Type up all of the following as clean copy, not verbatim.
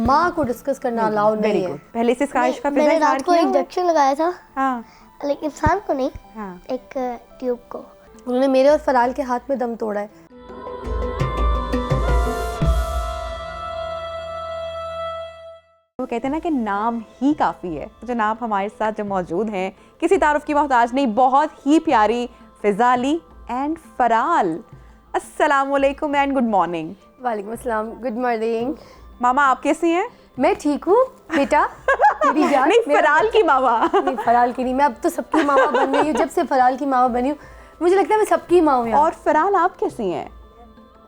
माँ को डिस्कस करना अलाउड नहीं है। पहले से ख्वाहिश का मैंने रात को इंजेक्शन लगाया था। हाँ, लेकिन इंसान को नहीं, हाँ। एक ट्यूब को। उन्होंने मेरे और फराल के हाथ में दम तोड़ा है। वो कहते हैं ना कि नाम ही काफ़ी है। तो जनाब हमारे साथ जो मौजूद हैं, किसी तारुफ की मोहताज नहीं, बहुत ही प्यारी फ़िज़ा अली एंड फराल। अस्सलामुअलैकुम एंड गुड मॉर्निंग। वालेकुम अस्सलाम, गुड मॉर्निंग। मामा आप कैसी हैं? मैं ठीक हूँ बेटा, मेरी जान। नहीं, फराल की मामा। नहीं, फराल की नहीं, मैं अब तो सबकी मामा बन गई हूँ। जब से फराल की मामा बनी हूँ मुझे लगता है मैं सबकी माँ हूँ। और फराल आप कैसी हैं?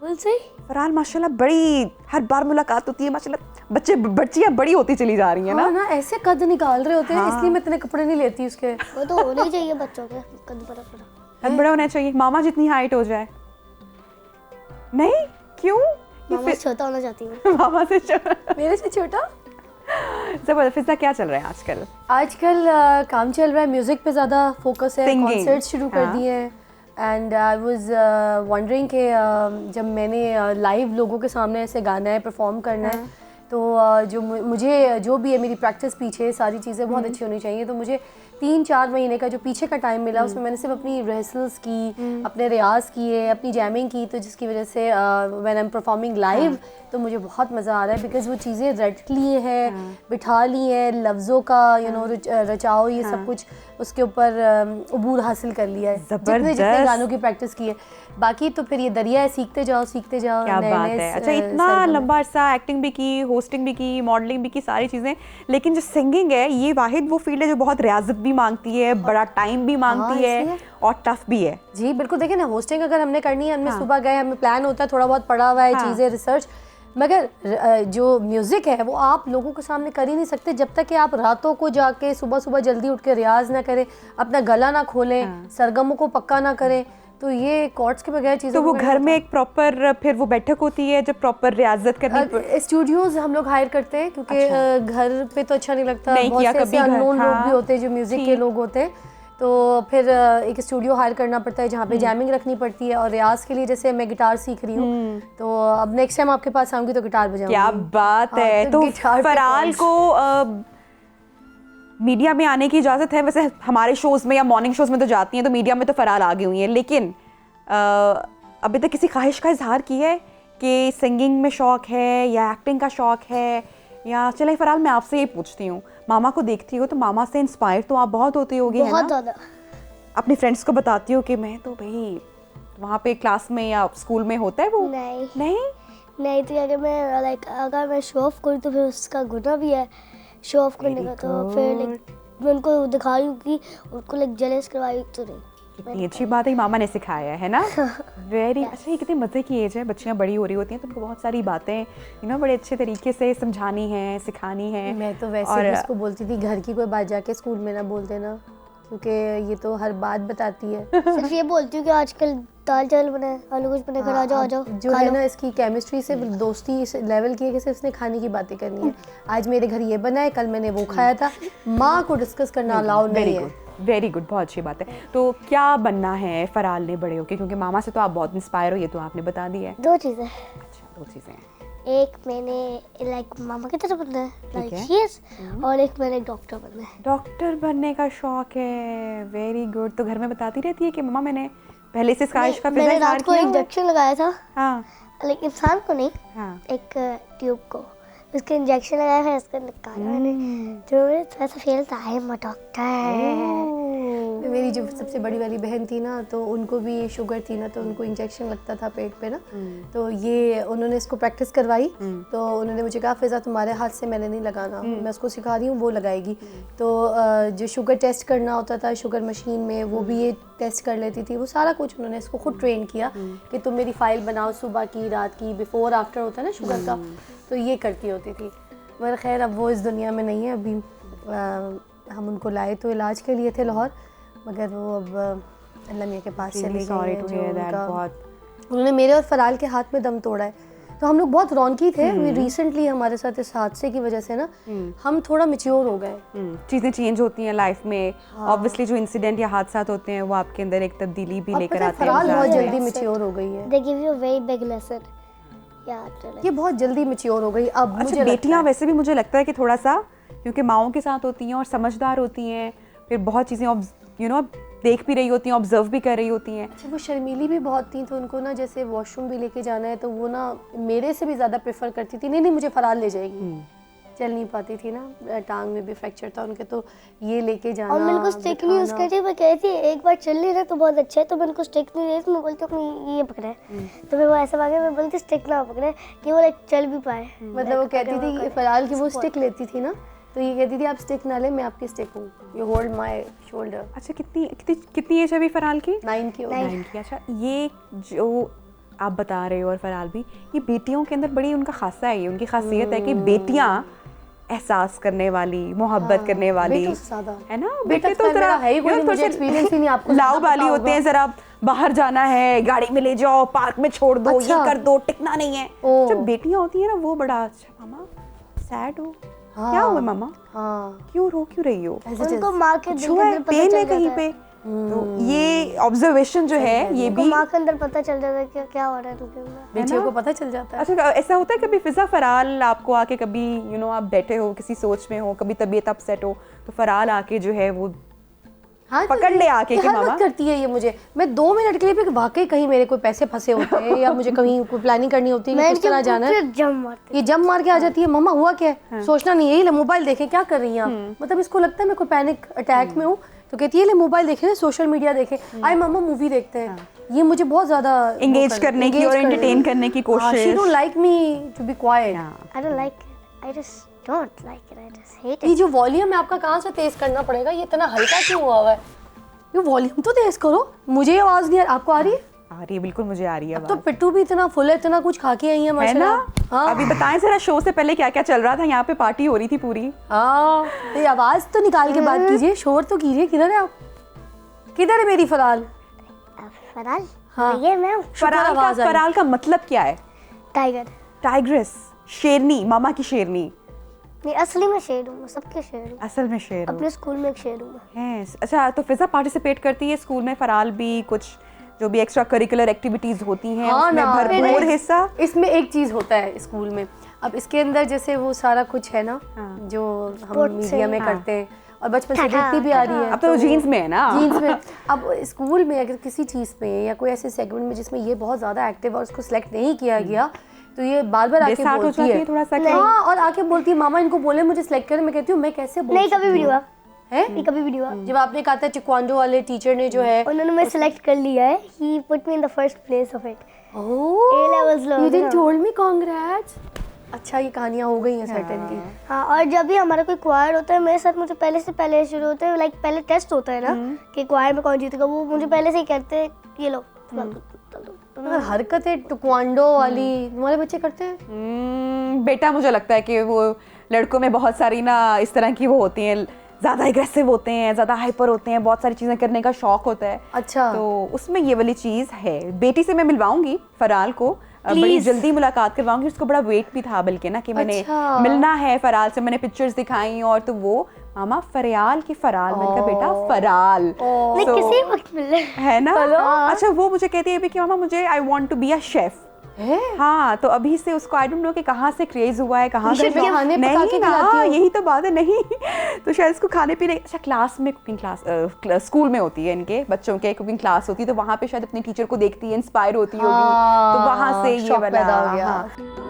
सही। फराल माशाल्लाह बड़ी, हर बार मुलाकात होती है माशाल्लाह बच्चियाँ बड़ी होती चली जा रही हैं हाँ ना। ना, ऐसे कद निकाल रहे होते हैं। हाँ। इसलिए मैं इतने कपड़े नहीं लेती उसके। वो तो होने ही चाहिए बच्चों के, कद बड़ा बड़ा। कद बड़ा होना चाहिए, मामा जितनी हाइट हो जाए। नहीं क्यों? मामा से छोटा होना चाहती हूँ। मामा से छोटा। मेरे से छोटा। जबरदस्त। फिज़ा क्या चल रहा है आजकल? आजकल काम चल रहा है, म्यूजिक पे ज़्यादा फोकस है। Singing। कॉन्सर्ट्स शुरू कर दिए हैं। एंड आई वाज वंडरिंग कि जब मैंने लाइव लोगों के सामने ऐसे गाना है, परफॉर्म करना है, तो जो मुझे जो भी है मेरी प्रैक्टिस पीछे सारी चीज़ें बहुत अच्छी होनी चाहिए। तो मुझे 3-4 महीने का जो पीछे का टाइम मिला उसमें मैंने सिर्फ अपनी रिहर्सल्स की, अपने रियाज किए, अपनी जैमिंग की। तो जिसकी वजह से when I am performing live तो मुझे बहुत मज़ा आ रहा है, बिकॉज वो चीज़ें रट ली हैं, बिठा ली हैं, लफ्ज़ों का रचाओ, ये सब कुछ उसके ऊपर अबूर हासिल कर लिया है जितने गानों की प्रैक्टिस की है। बाकी तो फिर ये दरिया है, सीखते जाओ। क्या बात है। अच्छा, इतना लंबा अरसा एक्टिंग भी की, होस्टिंग भी की, मॉडलिंग भी की, सारी चीज़ें, लेकिन जो सिंगिंग है ये वाहिद वो फील्ड है जो बहुत रियाजत भी मांगती है, बड़ा टाइम भी मांगती है और टफ भी है। जी बिल्कुल। देखिए ना, होस्टिंग अगर हमने करनी है, हमने सुबह गए, हमें प्लान होता है, थोड़ा बहुत पढ़ा हुआ है, चीज़ें रिसर्च, मगर जो म्यूज़िक है वो आप लोगों के सामने कर ही नहीं सकते जब तक कि आप रातों को जाके सुबह सुबह जल्दी उठ के रियाज ना करें, अपना गला ना खोलें, सरगमों को पक्का ना करें। तो ये कॉर्ड्स के बगैर चीज़ें। तो वो घर में एक प्रॉपर फिर वो बैठक होती है जब प्रॉपर रियाजत करनी। स्टूडियोज हम लोग हायर करते हैं क्योंकि घर पे तो अच्छा नहीं लगता। बहुत से ऐसे अननोन लोग भी होते हैं जो म्यूज़िक के लोग होते हैं, तो फिर एक स्टूडियो हायर करना पड़ता है जहाँ पे जैमिंग रखनी पड़ती है। और रियाज के लिए जैसे मैं गिटार सीख रही हूँ, तो अब नेक्स्ट टाइम आपके पास आऊँगी तो गिटार बजाऊंगी। क्या बात है। तो फराल को मीडिया में आने की इजाज़त है? वैसे हमारे शोज़ में या मॉर्निंग शोज़ में तो जाती हैं, तो मीडिया में तो फराल आ गई हुई है, लेकिन अभी तक किसी ख्वाहिश का इजहार की है कि सिंगिंग में शौक़ है या एक्टिंग का शौक़ है? या चले फराल मैं आपसे ये पूछती हूँ, मामा को देखती हो तो मामा से इंस्पायर तो आप बहुत होती होगी, बहुत ज़्यादा। अपने फ्रेंड्स को बताती हो कि मैं तो भाई वहाँ पे क्लास में या स्कूल में होता है वो? नहीं तो अगर मैं अगर मैं शो ऑफ करूँ तो फिर उसका गुनाह भी है शो ऑफ करने का। तो फिर मैं उनको दिखा रही हूँ कि उनको जेलस करवाई तो नहीं। कितनी अच्छी बात है, मामा ने सिखाया है ना। वेरी अच्छा। ये कितने मज़े की एज है, बच्चियाँ बड़ी हो रही होती हैं तो उनको बहुत सारी बातें बड़े अच्छे तरीके से समझानी है, सिखानी है। मैं तो वैसे उसको बोलती थी घर की कोई बात जाके स्कूल में ना बोल देना, क्योंकि ये तो हर बात बताती है। सिर्फ ये बोलती हूँ कि आजकल दाल चावल बना है, आलू कुछ बने, घर आ जाओ जो है ना, इसकी केमिस्ट्री से दोस्ती इस लेवल की है कि सिर्फ इसने खाने की बातें करनी है। आज मेरे घर ये बना है, कल मैंने वो खाया था। माँ को डिस्कस करना अलाउड नहीं है। वेरी गुड, बहुत अच्छी बात है। तो क्या बनना है फराल ने बड़े होके? क्योंकि मामा से तो आप बहुत इंस्पायर हो, ये तो आपने बता दिया है। 2 चीज़ें। अच्छा, 2 चीज़ें हैं। एक मैंने मामा की तरह बनना है, और एक मैंने डॉक्टर बनना है। डॉक्टर बनने का शौक है, वेरी गुड। तो घर में बताती रहती है कि मम्मा मैंने पहले से ख्वाहिश का मैंने रात को इंजेक्शन लगाया था। हाँ। लेकिन इंसान को नहीं, हाँ। एक ट्यूब को। उसके इंजेक्शन लगाया है, इसका निकाला मैंने, जो ऐसा फील था आई एम अ डॉक्टर। मेरी जो सबसे बड़ी वाली बहन थी ना, तो उनको भी शुगर थी ना, तो उनको इंजेक्शन लगता था पेट पे ना, तो ये उन्होंने इसको प्रैक्टिस करवाई। तो उन्होंने मुझे कहा फिज़ा तुम्हारे हाथ से मैंने नहीं लगाना, मैं उसको सिखा रही हूँ, वो लगाएगी। तो जो शुगर टेस्ट करना होता था शुगर मशीन में, वो भी ये टेस्ट कर लेती थी। वो सारा कुछ उन्होंने इसको खुद ट्रेन किया कि तुम मेरी फ़ाइल बनाओ, सुबह की, रात की, बिफ़ोर आफ्टर होता है ना शुगर का, तो ये करती होती थी। मगर खैर अब वो इस दुनिया में नहीं है। अभी हम उनको लाए तो इलाज के लिए थे लाहौर, मगर वो अब अल्लाह मियाँ के पास चले गए। उन्होंने मेरे और फराल के हाथ में दम तोड़ा है। तो हम लोग बहुत रौनकी थे। अभी रिसेंटली हमारे साथ इस हादसे की वजह से ना हम थोड़ा मैच्योर हो गए। चीज़ें चेंज होती हैं लाइफ में। ऑब्वियसली जो इंसिडेंट या हादसा होते हैं वो आपके अंदर एक तब्दीली भी लेकर आते हैं। फराल बहुत जल्दी मैच्योर हो गई है। They give you a very big lesson. Yeah, after like ये बहुत जल्दी मैच्योर हो गई अब मुझे अच्छा, लगता बेटियां है। वैसे भी मुझे लगता है कि थोड़ा सा, क्योंकि माओं के साथ होती हैं और समझदार होती हैं, फिर बहुत चीज़ें देख भी रही होती हैं, ऑब्जर्व भी कर रही होती हैं। अच्छा, वो शर्मीली भी बहुत थी तो उनको ना जैसे वॉशरूम भी लेके जाना है तो वो ना मेरे से भी ज़्यादा प्रेफर करती थी, नहीं नहीं मुझे फराल ले जाएगी। चल नहीं पाती थी ना, टांग में भी फ्रैक्चर था उनके, तो ये लेके जाना और मैंने को स्टिक नहीं यूज बिठाना। करती, मैं कहती थी एक बार चल नहीं रहा तो बहुत अच्छा है, तो मैंने को स्टिक नहीं दी, तो मैं बोलती अपनी ये पकड़े, तो मैं वो ऐसा मांगे, मैं बोलती स्टिक ना पकड़े कि वो लाइक चल भी पाए। मतलब वो कहती थी कि फराल की वो स्टिक लेती थी ना, तो ये कहती थी आप स्टिक ना ले, मैं आपकी स्टिक हूँ, यू होल्ड माय शोल्डर। अच्छा, कितनी एज है अभी फराल की? 9 की हो गई। 9 की। अच्छा, ये जो आप बता रहे हो और फराल भी, ये बेटियों के अंदर बड़ी उनका खासा है, ये उनकी खासियत है कि बेटियां एहसास करने वाली, मोहब्बत करने वाली, बेटों से ज़्यादा। है ना? बेटा बेटे तो मेरा है ही कोई नहीं, मुझे experience ही नहीं, आपको लाऊ ज़्यादा वाली पता होते हैं, होगा। जरा बाहर जाना है, गाड़ी में ले जाओ, पार्क में छोड़ दो, अच्छा। ये कर दो, टिकना नहीं है। ओ। जब बेटियां होती है ना, वो बड़ा अच्छा, मामा सैड हो, हाँ। क्या हुआ मामा, हाँ, क्यों रो क्यों रही हो, उनको माँ के दिल छो के है, अंदर पता पेन है चल कहीं जाता पे। है, तो ये ऑब्जर्वेशन जो है ये उनको भी, माँ के अंदर पता चल जाता है कि क्या हो रहा है उनके अंदर। बच्चियों को पता चल जाता है। अच्छा ऐसा होता है कभी फिजा फराल आपको आके कभी आप बैठे हो किसी सोच में हो, कभी तबीयत अपसेट हो, तो फराल आके जो है वो हाँ, पकड़ ले आके ये कि हर मामा। वक्त करती है ये मुझे। मैं 2 मिनट के लिए भी वाकई कहीं मेरे कोई पैसे फंसे होते हैं या मुझे कहीं कोई प्लानिंग करनी होती है कि मैं किस तरह जाना है, जम मारती ये जंप मार के आ जाती है, मम्मा हुआ क्या है, सोचना नहीं है, ये ले मोबाइल देखे, क्या कर रही हैं आप, मतलब इसको लगता है मैं कोई पैनिक अटैक में हूँ, तो कहती है ले मोबाइल देखे, सोशल मीडिया देखे, आई मम्मा मूवी देखते हैं। ये मुझे बहुत ज्यादा Engage करने की और entertain करने की कोशिश। She don't like me to be quiet. I don't like it. I just don't like it. I just hate ये it. जो वॉल्यूम है आपका कहाँ से तेज करना पड़ेगा, ये इतना हल्का क्यों हुआ हुआ है, ये वॉल्यूम तो तेज करो, मुझे आवाज नहीं आपको आ रही है? आ रही है, बिल्कुल मुझे आ रही है तो आवाज, पिट्टू भी इतना फुल है, इतना कुछ खा के आई है है ना? माशाल्लाह। हाँ अभी बताएं जरा शो से पहले क्या क्या चल रहा था, यहाँ पे पार्टी हो रही थी पूरी। हाँ, ये आवाज तो निकाल के बात कीजिए, शोर तो कीजिए, किधर है आप, किधर है मेरी फराल? फराल? हाँ। ये मैं हूँ। फराल का मतलब क्या है? टाइगर। टाइग्रेस, शेरनी, मामा की शेरनी। नहीं, असली में शेर हूँ, मैं सबके शेर हूँ। असल में शेर हो। अपने स्कूल में एक शेर हूँ मैं। है। अच्छा, तो फिजा पार्टिसिपेट करती है स्कूल में, फराल भी कुछ जो भी एक्स्ट्रा करिकुलर एक्टिविटीज होती हैं हाँ उसमें ना, भरपूर हिस्सा। इसमें एक चीज होता है स्कूल में, अब इसके अंदर जैसे वो सारा कुछ है ना जो हम Sports मीडिया में हाँ। करते हैं और बचपन से देखती भी आ रही है। अब तो जीन्स में है ना। जीन्स में। अब स्कूल में अगर किसी चीज़ में या कोई ऐसे सेगमेंट में जिसमें ये बहुत ज़्यादा एक्टिव और उसको सिलेक्ट नहीं किया गया, तो ये बार बार आके बेसात हो बोलती जाती है है थोड़ा सा। हाँ, और आके बोलती है मामा इनको बोले मुझे सिलेक्ट करें, मैं कहती हूँ मैं कैसे बोल नहीं, कभी भी नहीं हुआ। है? नहीं, कभी भी नहीं हुआ। जब आपने कहा था टेक्वांडो वाले टीचर ने जो है उन्होंने मैं सिलेक्ट कर लिया है। He put me in the first place of it. Oh, A levels low you didn't ना। told me, congrats। अच्छा, ये कहानियाँ हो गई हैं सर्टेन की। हाँ, और जब भी हमारा कोई क्वायर होता है मेरे साथ, मुझे पहले से पहले शुरू होते हैं, लाइक पहले टेस्ट होता है ना कि क्वायर में कौन जीतेगा, वो मुझे पहले से ही कहते हैं ये लो अगर हरकतें टेक्वांडो वाली तुम्हारे बच्चे करते हैं? बेटा मुझे लगता है कि वो लड़कों में बहुत सारी ना इस तरह की वो होती हैं, ज़्यादा एग्रेसिव होते हैं, ज़्यादा हाइपर होते हैं, बहुत सारी चीज़ें करने का शौक होता है। अच्छा। तो उसमें ये वाली चीज़ है। बेटी से मैं मिलवाऊंगी फराल को, बड़ी जल्दी मुलाकात करवाऊंगी, उसको बड़ा वेट भी था बल्कि ना कि मैंने अच्छा। मिलना है फराल से, मैंने पिक्चर्स दिखाई और तो वो मामा फरियाल की फराल, मैंने कहा बेटा फराल। नहीं, So, किसी वक्त मिले है ना। अच्छा, वो मुझे कहती है कि मामा मुझे I want to be a chef. है? हाँ, तो अभी से उसको आई डोंट नो कि कहाँ से क्रेज हुआ है, कहाँ से। शेफ खाने पका के नहीं खिलाती ना, हो? यही तो बात है। नहीं तो शायद इसको खाने पीने, अच्छा क्लास में कुकिंग क्लास स्कूल में होती है, इनके बच्चों के कुकिंग क्लास होती है, तो वहाँ पे शायद अपनी टीचर को देखती है, इंस्पायर होती होगी, तो वहाँ से ये शौक वाला पैदा हो गया। हाँ।